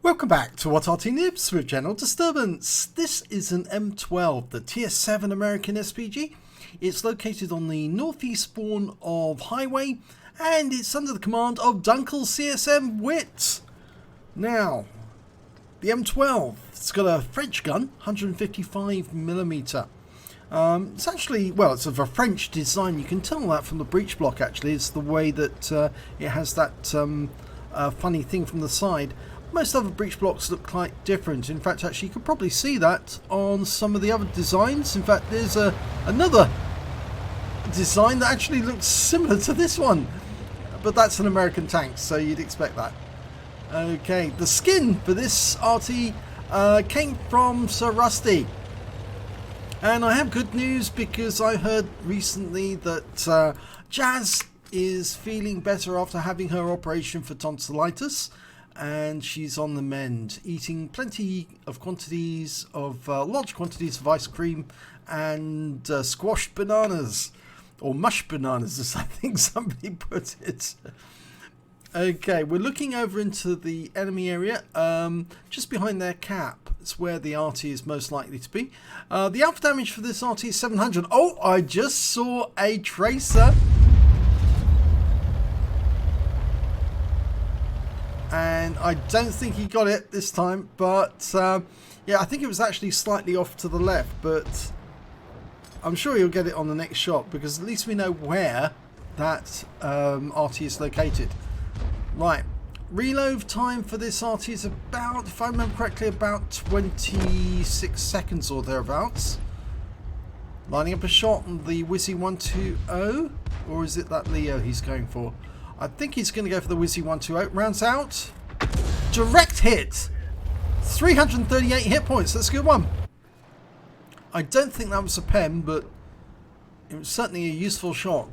Welcome back to What Arty Noobs with General Disturbance. This is an M12, the Tier 7 American SPG. It's located on the northeast spawn of Highway, and it's under the command of Dunkel CSM Wit. Now, the M12, it's got a French gun, 155mm. It's actually, well, it's of a French design. You can tell that from the breech block, actually. It's the way that it has that funny thing from the side. Most other breech blocks look quite different. In fact, actually, you could probably see that on some of the other designs. In fact, there's another design that actually looks similar to this one. But that's an American tank, so you'd expect that. Okay, the skin for this Arty came from Sir Rusty. And I have good news because I heard recently that Jazz is feeling better after having her operation for tonsillitis. And she's on the mend, eating plenty of quantities of large quantities of ice cream and squashed bananas, or mushed bananas, as I think somebody put it. Okay, we're looking over into the enemy area, just behind their cap. It's where the Arty is most likely to be. The alpha damage for this Arty is 700. Oh, I just saw a tracer. And I don't think he got it this time, but yeah, I think it was actually slightly off to the left, but I'm sure he'll get it on the next shot because at least we know where that Arty is located. Right, reload time for this Arty is about, if I remember correctly, about 26 seconds or thereabouts. Lining up a shot on the Wizzy 120, or is it that Leo he's going for? I think he's going to go for the Wizzy 120. Rounds out. Direct hit. 338 hit points. That's a good one. I don't think that was a pen, but it was certainly a useful shot.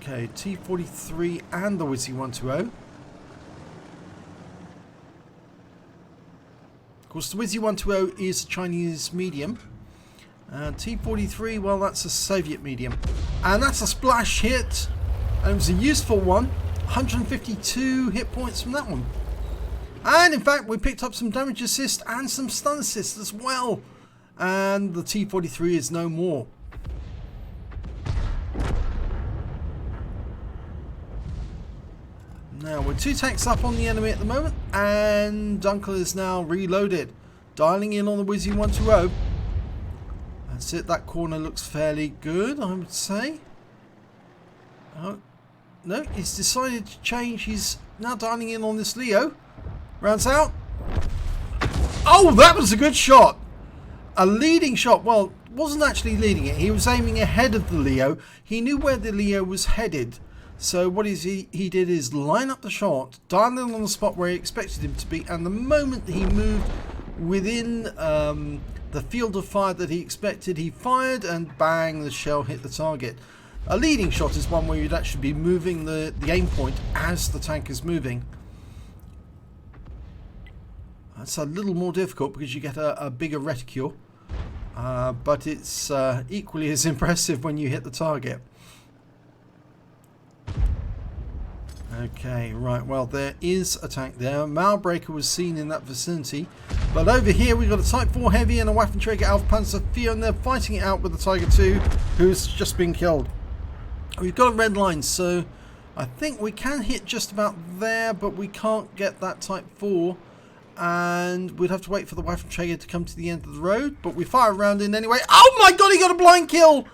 Okay, T43 and the Wizzy 120. Of course, the Wizzy 120 is a Chinese medium. And T43, well, that's a Soviet medium. And that's a splash hit. And it was a useful one. 152 hit points from that one. And in fact, we picked up some damage assist and some stun assist as well. And the T43 is no more. Now, we're 2 tanks up on the enemy at the moment. And Dunkel is now reloaded. Dialing in on the Wizzy 120. That's it. That corner looks fairly good, I would say. Oh. No, he's decided to change. He's now dialing in on this Leo. Rounds out. Oh, that was a good shot. A leading shot. Well, wasn't actually leading it. He was aiming ahead of the Leo. He knew where the Leo was headed. So what he did is line up the shot, dial in on the spot where he expected him to be, and the moment he moved within the field of fire that he expected, he fired, and bang, the shell hit the target. A leading shot is one where you'd actually be moving the aim point as the tank is moving. That's a little more difficult because you get a bigger reticule, but it's equally as impressive when you hit the target. Okay, right, well, there is a tank there. Malbreaker was seen in that vicinity. But over here we've got a Type 4 Heavy and a Waffenträger Alpha Panzer IV, and they're fighting it out with the Tiger II, who's just been killed. We've got a red line, so I think we can hit just about there, but we can't get that Type 4. And we'd have to wait for the Waffenträger to come to the end of the road, but we fire around in anyway. Oh my god, he got a blind kill!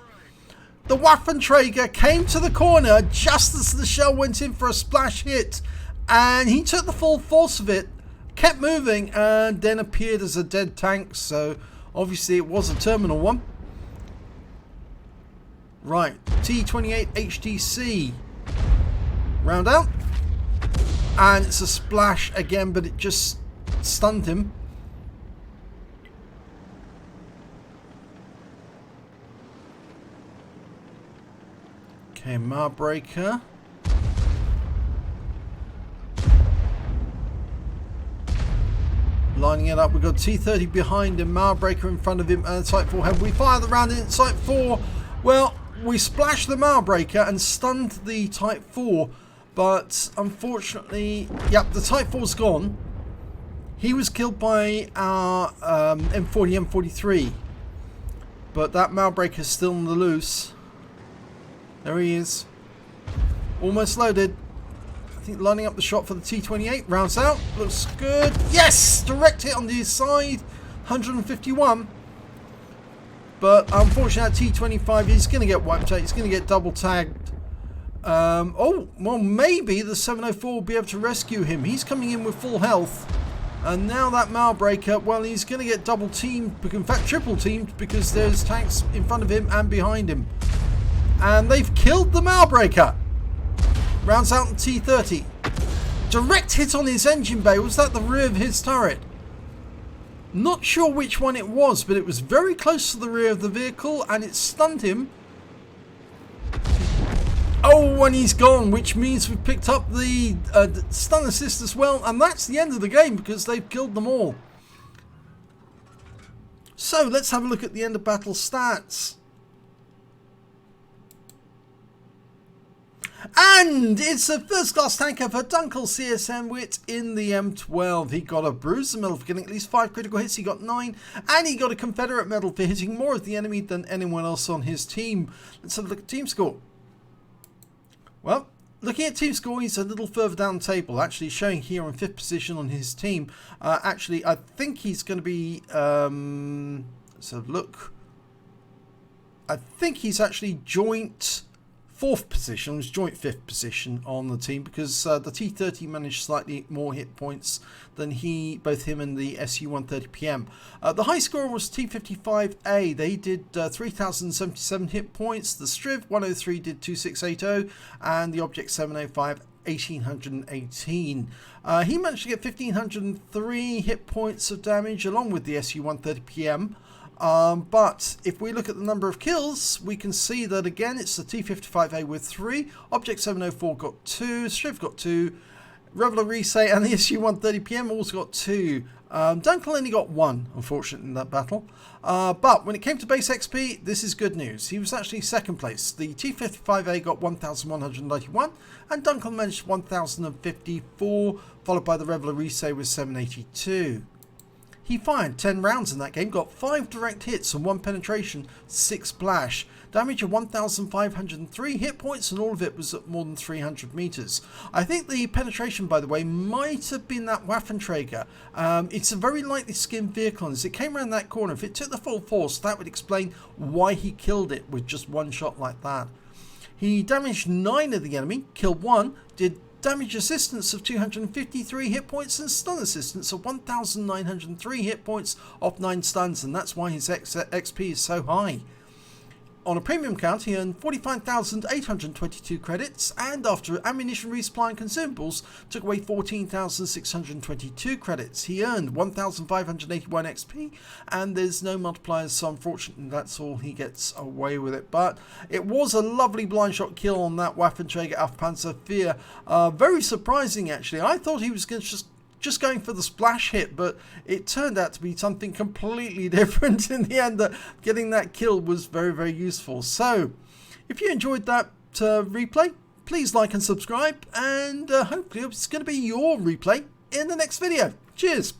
The Waffenträger came to the corner just as the shell went in for a splash hit, and he took the full force of it, kept moving, and then appeared as a dead tank, so obviously it was a terminal one. Right, T28 HDC. Round out. And it's a splash again, but it just stunned him. Okay, Marbreaker. Lining it up, we've got T30 behind him, Marbreaker in front of him, and Type 4 Heavy. We fire the round in Type 4. Well, we splashed the Marbreaker and stunned the Type 4, but unfortunately, yep, the Type 4's gone. He was killed by our M40, M43. But that Malbreaker is still on the loose. There he is. Almost loaded. I think lining up the shot for the T28. Rounds out. Looks good. Yes! Direct hit on the side. 151. But unfortunately, that T25, he's going to get wiped out. He's going to get double tagged. Oh, well, maybe the 704 will be able to rescue him. He's coming in with full health. And now that Malbreaker, well, he's going to get double teamed. In fact, triple teamed, because there's tanks in front of him and behind him. And they've killed the Malbreaker. Rounds out in T30. Direct hit on his engine bay. Was that the rear of his turret? Not sure which one it was, but it was very close to the rear of the vehicle and it stunned him. Oh, and he's gone, which means we've picked up the stun assist as well. And that's the end of the game because they've killed them all. So let's have a look at the end of battle stats. And it's a first class tanker for Dunkel CSM Wit in the M12. He got a Bruiser medal for getting at least 5 critical hits. He got 9. And he got a Confederate medal for hitting more of the enemy than anyone else on his team. Let's have a look at team score. Well, looking at team score, he's a little further down the table. Actually showing here on 5th position on his team. Actually, I think he's going to be... let's have a look. I think he's actually joint... 4th position, was joint 5th position on the team because the T30 managed slightly more hit points than both him and the SU-130PM. The high score was T55A. They did 3,077 hit points. The Striv 103 did 2,680 and the Object 705 1,818. He managed to get 1,503 hit points of damage along with the SU-130PM. But if we look at the number of kills, we can see that again it's the T55A with 3, Object 704 got 2, Striv got 2, Reveler Resay and the SU-130PM also got 2. Dunkel only got 1, unfortunately, in that battle. But when it came to base XP, this is good news. He was actually 2nd place. The T55A got 1,191 and Dunkel managed 1,054, followed by the Reveler Resay with 782. He fired 10 rounds in that game, got 5 direct hits and 1 penetration, 6 splash. Damage of 1,503 hit points and all of it was at more than 300 meters. I think the penetration, by the way, might have been that Waffenträger. It's a very lightly skinned vehicle, and as it came around that corner, if it took the full force, that would explain why he killed it with just 1 shot like that. He damaged 9 of the enemy, killed 1, did damage assistance of 253 hit points and stun assistance of 1,903 hit points off 9 stuns, and that's why his XP is so high. On a premium count, he earned 45,822 credits, and after ammunition resupply and consumables, took away 14,622 credits. He earned 1,581 XP, and there's no multipliers, so unfortunately that's all he gets away with it. But it was a lovely blind shot kill on that Waffenträger auf Panzer IV. Very surprising, actually. I thought he was going to just going for the splash hit, but it turned out to be something completely different in the end. That getting that kill was very, very useful. So if you enjoyed that replay, please like and subscribe, and hopefully it's going to be your replay in the next video. Cheers.